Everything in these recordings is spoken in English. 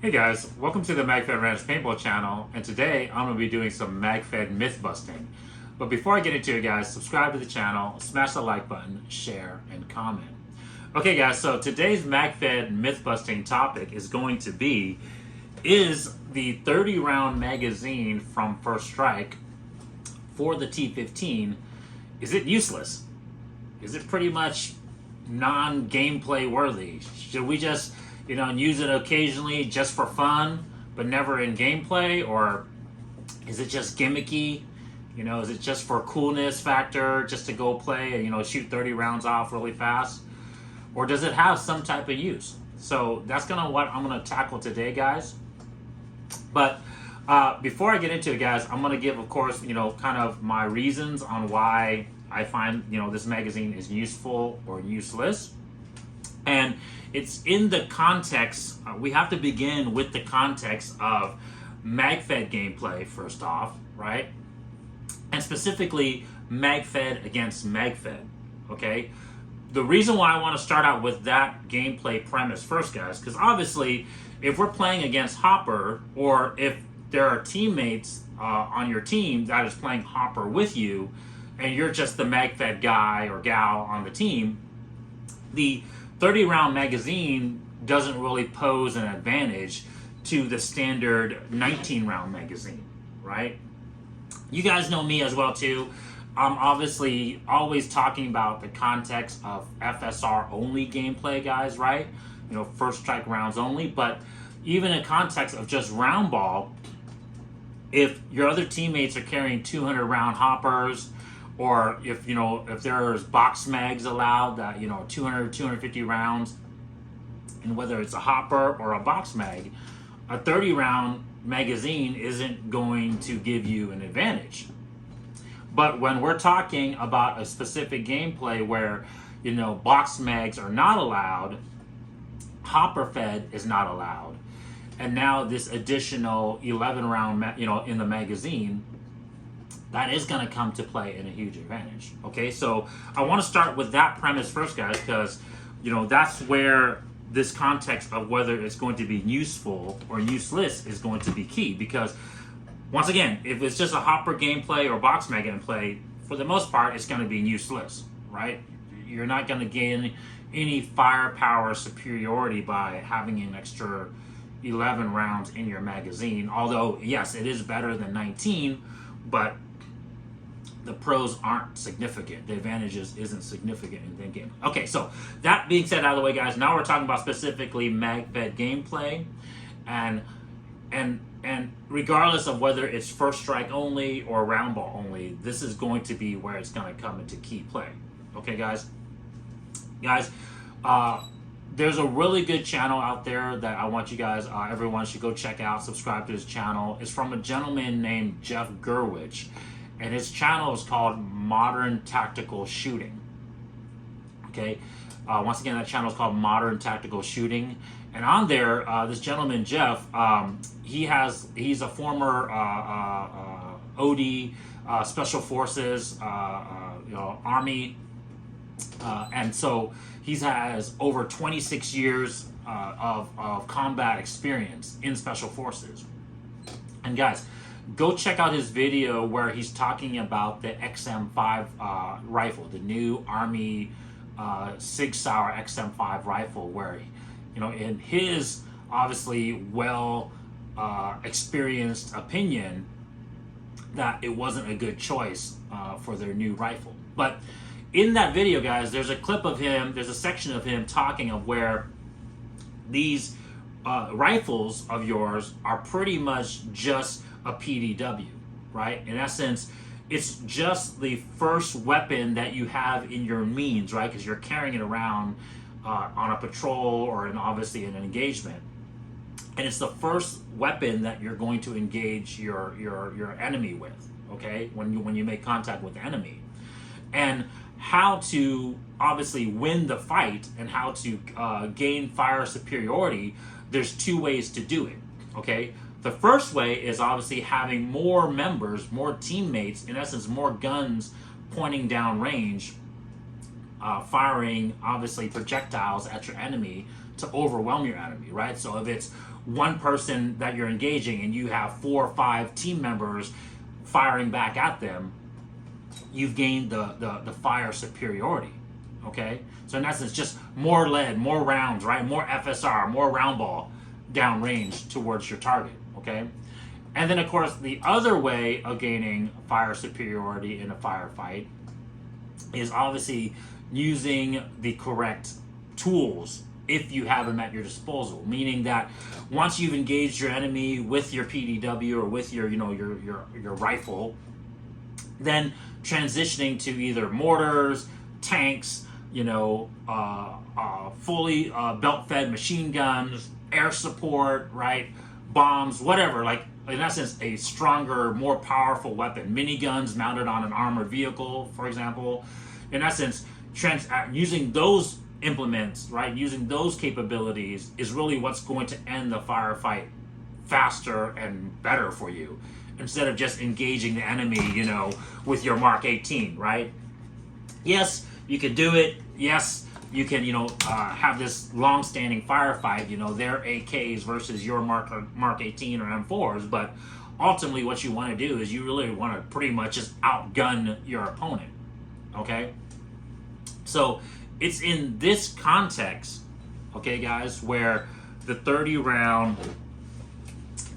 Hey guys, welcome to the Magfed Ranch Paintball channel, and today I'm going to be doing some Magfed myth busting. But before I get into it guys, subscribe to the channel, smash the like button, share, and comment. Okay guys, so today's Magfed myth busting topic is going to be, is the 30 round magazine from First Strike for the T15, is it useless? Is it pretty much non-gameplay worthy? Should we just use it occasionally just for fun, but never in gameplay? Or is it just gimmicky? Is it just for coolness factor, just to go play and, shoot 30 rounds off really fast? Or does it have some type of use? So that's what I'm gonna tackle today, guys. But before I get into it, guys, I'm gonna give, of course, kind of my reasons on why I find, this magazine is useful or useless. And it's in the context, we have to begin with the context of Magfed gameplay first off, right? And specifically Magfed against Magfed, okay? The reason why I want to start out with that gameplay premise first, guys, because obviously if we're playing against Hopper, or if there are teammates on your team that is playing Hopper with you, and you're just the Magfed guy or gal on the team, the 30 round magazine doesn't really pose an advantage to the standard 19 round magazine, right? You guys know me as well too. I'm obviously always talking about the context of FSR only gameplay, guys, right? First strike rounds only. But even in context of just round ball, if your other teammates are carrying 200 round hoppers, or if there's box mags allowed, that 200 250 rounds, and whether it's a hopper or a box mag, a 30 round magazine isn't going to give you an advantage. But when we're talking about a specific gameplay where box mags are not allowed, hopper fed is not allowed, and now this additional 11 round in the magazine, that is going to come to play in a huge advantage. Okay, so I want to start with that premise first, guys, because that's where this context of whether it's going to be useful or useless is going to be key. Because once again, if it's just a hopper gameplay or box mag gameplay, for the most part, it's going to be useless, right? You're not going to gain any firepower superiority by having an extra 11 rounds in your magazine. Although, yes, it is better than 19, but the pros aren't significant. The advantages isn't significant in the game. Okay, so that being said out of the way, guys, now we're talking about specifically Magfed gameplay, and regardless of whether it's first strike only or round ball only, this is going to be where it's going to come into key play. Okay, guys, there's a really good channel out there that I want you guys, everyone should go check out, subscribe to his channel. It's from a gentleman named Jeff Gerwich, and his channel is called Modern Tactical Shooting. Okay, once again, that channel is called Modern Tactical Shooting, and on there, this gentleman Jeff, he's a former OD, Special Forces, Army, and so he has over 26 years of combat experience in Special Forces. And guys, go check out his video where he's talking about the XM5 rifle, the new Army Sig Sauer XM5 rifle, where, in his obviously well experienced opinion, that it wasn't a good choice for their new rifle. But in that video, guys, there's a clip of him, there's a section of him talking of where these rifles of yours are pretty much just a PDW, right? In essence, it's just the first weapon that you have in your means, right? Because you're carrying it around on a patrol or obviously in an engagement, and it's the first weapon that you're going to engage your enemy with. Okay, when you make contact with the enemy, and how to obviously win the fight and how to gain fire superiority, there's two ways to do it. Okay, the first way is obviously having more members, more teammates, in essence more guns pointing down range, firing obviously projectiles at your enemy to overwhelm your enemy, right? So if it's one person that you're engaging and you have 4 or 5 team members firing back at them, you've gained the fire superiority, okay? So in essence, just more lead, more rounds, right? More FSR, more round ball downrange towards your target, okay? And then, of course, the other way of gaining fire superiority in a firefight is obviously using the correct tools if you have them at your disposal. Meaning that once you've engaged your enemy with your PDW or with your, your rifle, then transitioning to either mortars, tanks, fully belt-fed machine guns, air support, right? Bombs, whatever, like in essence, a stronger, more powerful weapon. Miniguns mounted on an armored vehicle, for example. In essence, using those implements, right, using those capabilities is really what's going to end the firefight faster and better for you, instead of just engaging the enemy, with your Mark 18, right? Yes, you can do it. Yes, you can, have this long-standing firefight, their AKs versus your Mark 18 or M4s, but ultimately what you want to do is you really want to pretty much just outgun your opponent, okay? So it's in this context, okay, guys, where the 30-round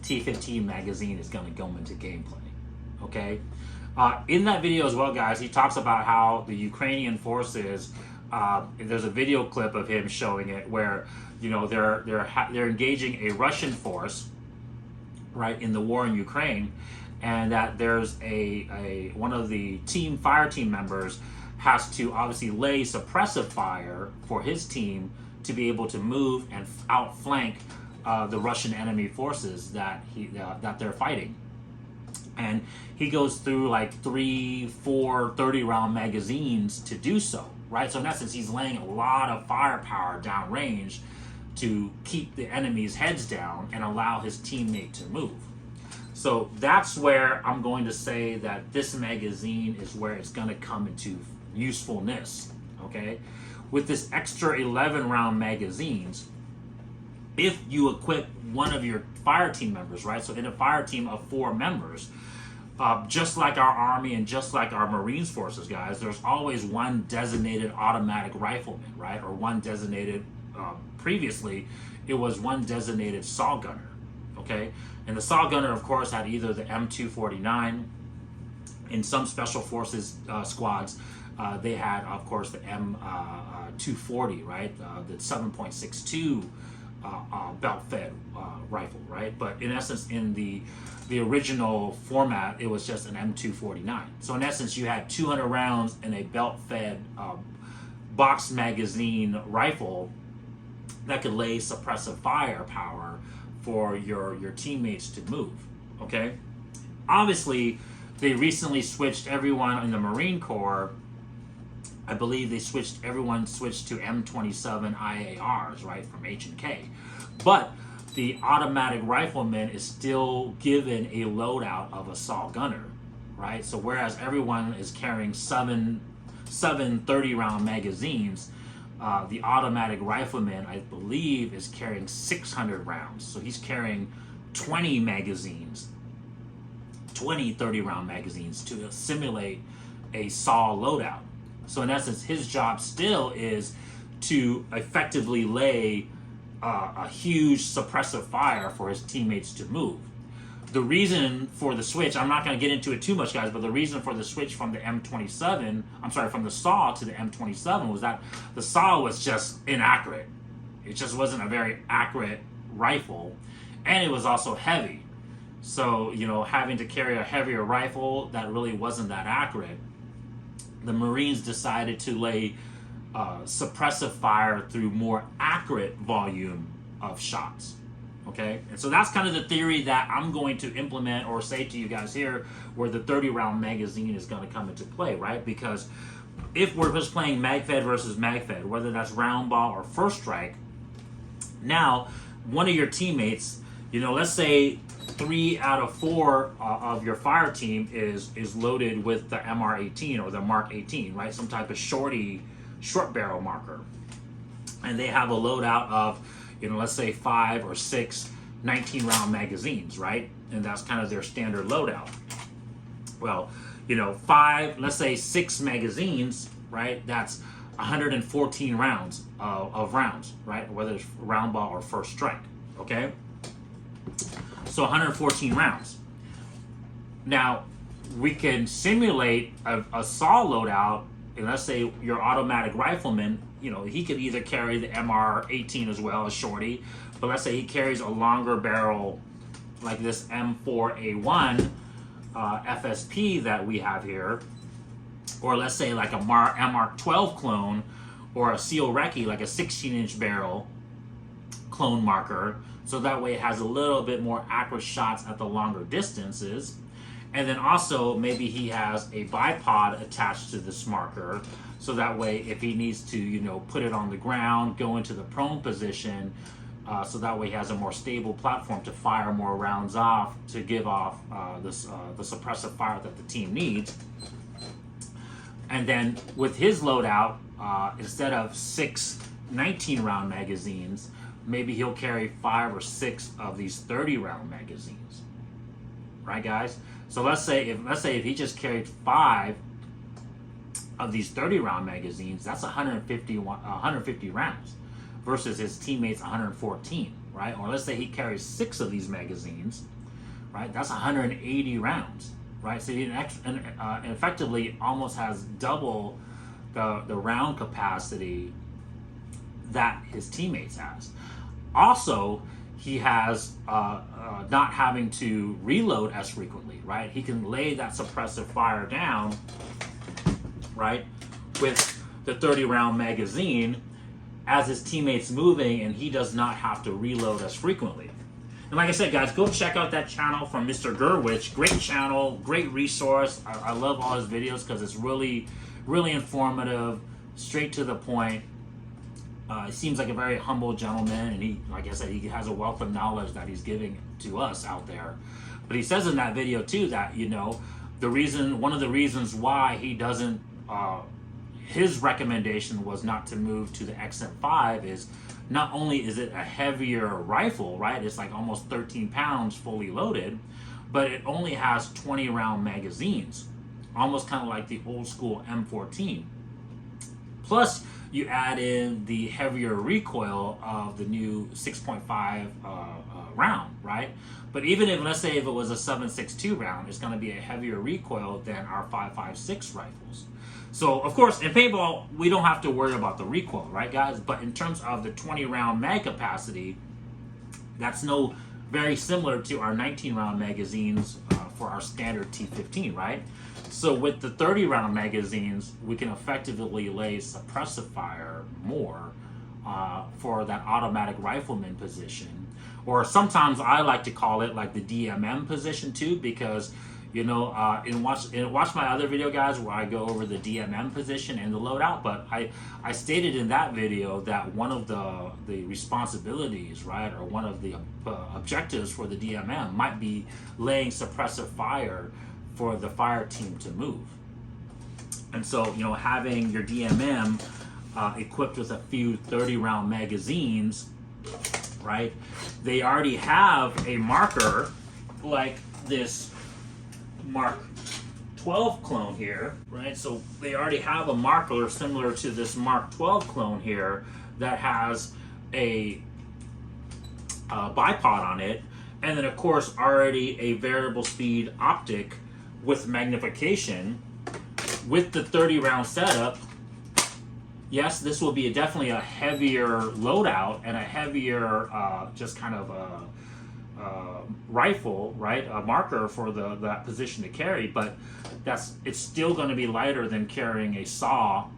T15 magazine is going to go into gameplay, okay? In that video as well, guys, he talks about how the Ukrainian forces, there's a video clip of him showing it where, they're engaging a Russian force, right, in the war in Ukraine, and that there's one of the fire team members has to obviously lay suppressive fire for his team to be able to move and outflank the Russian enemy forces that they're fighting. And he goes through like 3, 4 30-round magazines to do so, right? So in essence, he's laying a lot of firepower downrange to keep the enemy's heads down and allow his teammate to move. So that's where I'm going to say that this magazine is where it's going to come into usefulness, okay? With this extra 11-round magazines, if you equip one of your fire team members, right? So in a fire team of 4 members, just like our Army and just like our Marines forces, guys, there's always one designated automatic rifleman, right? Or one designated, previously, it was one designated saw gunner, okay? And the saw gunner, of course, had either the M249. In some special forces squads, they had, of course, the M240, right? The 7.62 belt-fed rifle, right? But in essence, in the original format, it was just an M249. So in essence, you had 200 rounds in a belt-fed box magazine rifle that could lay suppressive firepower for your teammates to move, okay? Obviously, they recently switched everyone in the Marine Corps. I believe everyone switched to M27 IARs, right, from H&K. But the automatic rifleman is still given a loadout of a saw gunner, right? So whereas everyone is carrying seven 30-round magazines, the automatic rifleman, I believe, is carrying 600 rounds. So he's carrying 20 magazines, 20 30-round magazines to simulate a saw loadout. So in essence, his job still is to effectively lay a huge suppressive fire for his teammates to move. The reason for the switch, I'm not going to get into it too much, guys, but the reason for the switch from the from the saw to the M27 was that the saw was just inaccurate. It just wasn't a very accurate rifle, and it was also heavy. So, having to carry a heavier rifle that really wasn't that accurate, the Marines decided to lay suppressive fire through more accurate volume of shots, okay? And so that's kind of the theory that I'm going to implement or say to you guys here, where the 30-round magazine is going to come into play, right? Because if we're just playing MagFed versus MagFed, whether that's round ball or first strike, now one of your teammates, let's say 3 out of 4 of your fire team is loaded with the MR18 or the Mark 18, right? Some type of short barrel marker. And they have a loadout of let's say 5 or 6 19-round magazines, right? And that's kind of their standard loadout. Well, 5, let's say 6 magazines, right? That's 114 rounds of rounds, right? Whether it's round ball or first strike, okay? So 114 rounds. Now, we can simulate a saw loadout, and let's say your automatic rifleman, he could either carry the MR18 as well as shorty, but let's say he carries a longer barrel like this M4A1 FSP that we have here, or let's say like a MR12 clone, or a Seal Recce, like a 16-inch barrel clone marker, so that way it has a little bit more accurate shots at the longer distances. And then also maybe he has a bipod attached to this marker, so that way if he needs to put it on the ground, go into the prone position, so that way he has a more stable platform to fire more rounds off, to give off the suppressive fire that the team needs. And then with his loadout, instead of 6 19-round magazines, maybe he'll carry 5 or 6 of these 30-round magazines, right, guys? So let's say if he just carried 5 of these 30-round magazines, that's 150 rounds versus his teammates 114, right? Or let's say he carries 6 of these magazines, right? That's 180 rounds, right? So he effectively almost has double the round capacity that his teammates has. Also, he has not having to reload as frequently, right? He can lay that suppressive fire down, right, with the 30-round magazine as his teammates moving, and he does not have to reload as frequently. And like I said, guys, go check out that channel from Mr. Gurwitch. Great channel, great resource. I love all his videos because it's really, really informative, straight to the point. He seems like a very humble gentleman, and he, like I said, he has a wealth of knowledge that he's giving to us out there. But he says in that video too that one of the reasons why he doesn't, his recommendation was not to move to the XM5 is not only is it a heavier rifle, right? It's like almost 13 pounds fully loaded, but it only has 20-round magazines, almost kind of like the old school M14. Plus, you add in the heavier recoil of the new 6.5 round, right? But even if, let's say if it was a 7.62 round, it's going to be a heavier recoil than our 5.56 rifles. So, of course, in paintball, we don't have to worry about the recoil, right, guys? But in terms of the 20-round mag capacity, that's very similar to our 19-round magazines for our standard T15, right? So with the 30-round magazines, we can effectively lay suppressive fire more for that automatic rifleman position. Or sometimes I like to call it like the DMM position too, because watch my other video, guys, where I go over the DMM position and the loadout. But I stated in that video that one of the responsibilities, right, or one of the objectives for the DMM might be laying suppressive fire for the fire team to move. And so, having your DMM equipped with a few 30-round magazines, right, they already have a marker like this Mark 12 clone here, right? So they already have a marker similar to this Mark 12 clone here that has a bipod on it, and then of course already a variable speed optic with magnification. With the 30-round setup, yes, this will be definitely a heavier loadout and a heavier just kind of rifle, right? A marker for that position to carry, but it's still going to be lighter than carrying a saw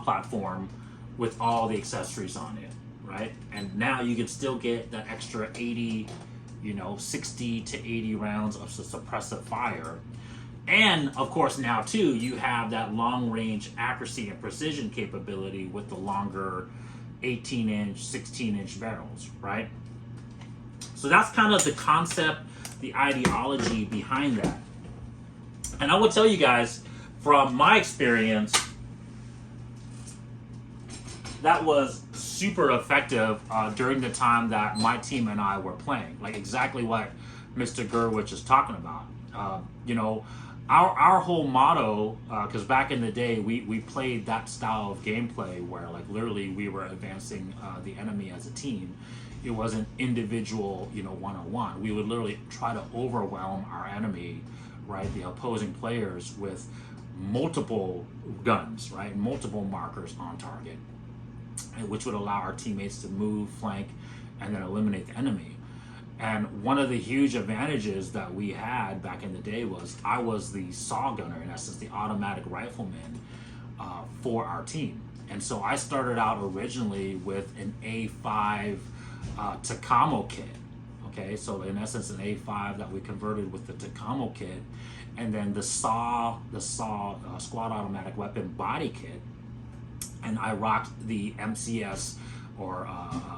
platform with all the accessories on it, right? And now you can still get that extra 80, 60 to 80 rounds of suppressive fire. And of course now too, you have that long range accuracy and precision capability with the longer 18-inch, 16-inch barrels, right? So that's kind of the concept, the ideology behind that. And I will tell you guys, from my experience, that was super effective during the time that my team and I were playing. Like exactly what Mr. Gurwitch is talking about. You know, our whole motto, because back in the day we played that style of gameplay where like literally we were advancing the enemy as a team. It wasn't individual, you know, one-on-one. We would literally try to overwhelm our enemy, right, the opposing players, with multiple guns, right, multiple markers on target, which would allow our teammates to move, flank, and then eliminate the enemy. And one of the huge advantages that we had back in the day was I was the saw gunner, in essence, the automatic rifleman for our team. And so I started out originally with an A5 Takamo kit. Okay, so in essence, an A5 that we converted with the Takamo kit, and then the saw squad automatic weapon body kit, and I rocked the MCS or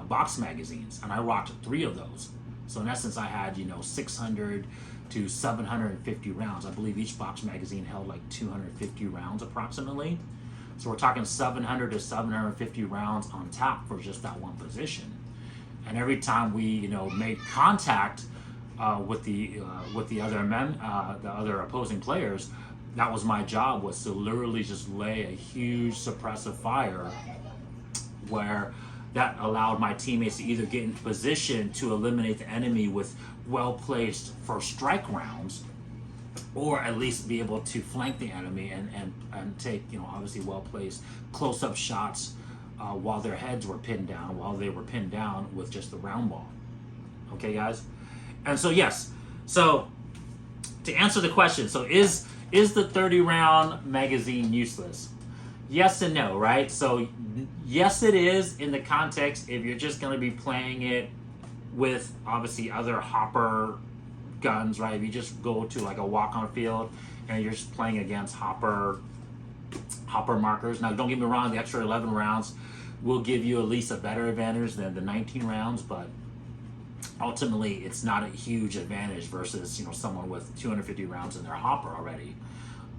box magazines, and I rocked 3 of those. So in essence, I had, you know, 600 to 750 rounds. I believe each box magazine held like 250 rounds approximately. So we're talking 700 to 750 rounds on tap for just that one position. And every time we, you know, made contact with the other opposing players, that was my job, was to literally just lay a huge suppressive fire where that allowed my teammates to either get into position to eliminate the enemy with well-placed first strike rounds, or at least be able to flank the enemy and take, you know, obviously well-placed close-up shots while their heads were pinned down, while they were pinned down with just the round ball. Okay, guys? And so, yes. So, to answer the question, so is the 30-round magazine useless? Yes and no, right? So, yes, it is in the context if you're just going to be playing it with, obviously, other hopper guns, right? If you just go to like a walk-on field and you're just playing against hopper markers. Now, don't get me wrong, the extra 11 rounds will give you at least a better advantage than the 19 rounds, but ultimately it's not a huge advantage versus, you know, someone with 250 rounds in their hopper already.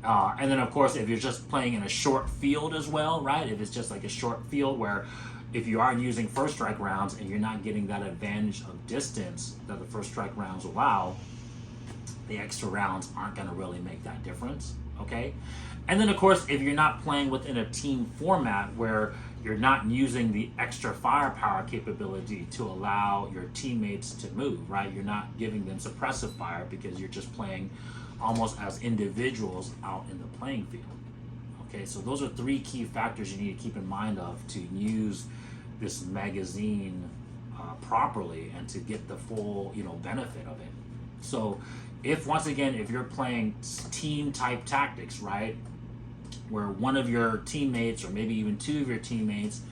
And then, of course, if you're just playing in a short field as well, right? If it's just like a short field where if you are using first strike rounds and you're not getting that advantage of distance that the first strike rounds allow, the extra rounds aren't going to really make that difference, okay? And then, of course, if you're not playing within a team format where you're not using the extra firepower capability to allow your teammates to move, right? You're not giving them suppressive fire because you're just playing almost as individuals out in the playing field. Okay, so those are 3 key factors you need to keep in mind of to use this magazine properly and to get the full, you know, benefit of it. So if, once again, if you're playing team type tactics, right, where one of your teammates or maybe even 2 of your teammates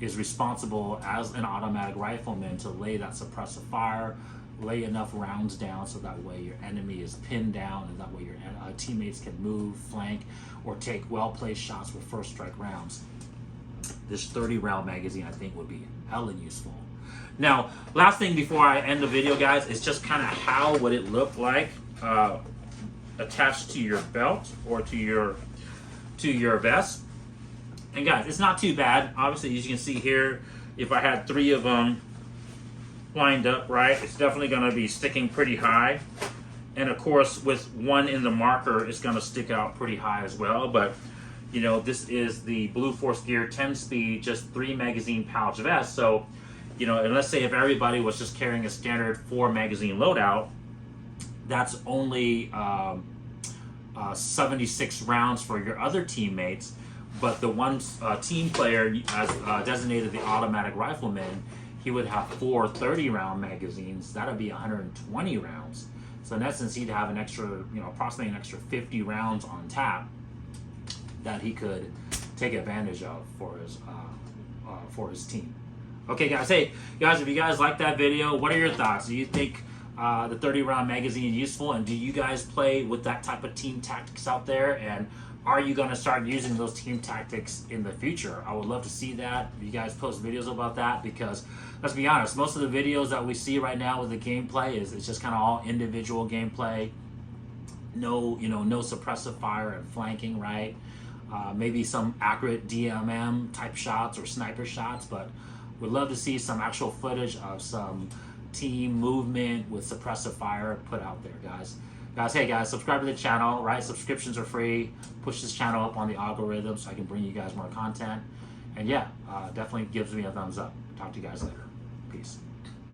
is responsible as an automatic rifleman to lay that suppressive fire, lay enough rounds down so that way your enemy is pinned down and that way your teammates can move, flank, or take well-placed shots with first strike rounds, this 30-round magazine I think would be hella useful. Now, last thing before I end the video, guys, is just kind of how would it look like attached to your belt or to your vest. And guys, it's not too bad. Obviously, as you can see here, if I had 3 of them lined up, right, it's definitely going to be sticking pretty high. And of course, with 1 in the marker, it's going to stick out pretty high as well. But, you know, this is the Blue Force Gear 10-speed, just 3 magazine pouch vest. So, you know, and let's say if everybody was just carrying a standard 4 magazine loadout, that's only 76 rounds for your other teammates. But the one team player, as designated the automatic rifleman, he would have 4 30-round magazines. That would be 120 rounds. So in essence, he'd have an extra, you know, approximately an extra 50 rounds on tap that he could take advantage of for his team. Okay, guys. Hey, guys, if you guys like that video, what are your thoughts? Do you think the 30-round magazine is useful, and do you guys play with that type of team tactics out there? And are you going to start using those team tactics in the future? I would love to see that. If you guys post videos about that, because let's be honest, most of the videos that we see right now with the gameplay is it's just kind of all individual gameplay. No, you know, no suppressive fire and flanking, right? Maybe some accurate DMM type shots or sniper shots, but We'd love to see some actual footage of some team movement with suppressive fire put out there, guys. Hey guys, subscribe to the channel, right? Subscriptions are free. Push this channel up on the algorithm so I can bring you guys more content. And yeah, definitely gives me a thumbs up. Talk to you guys later. Peace.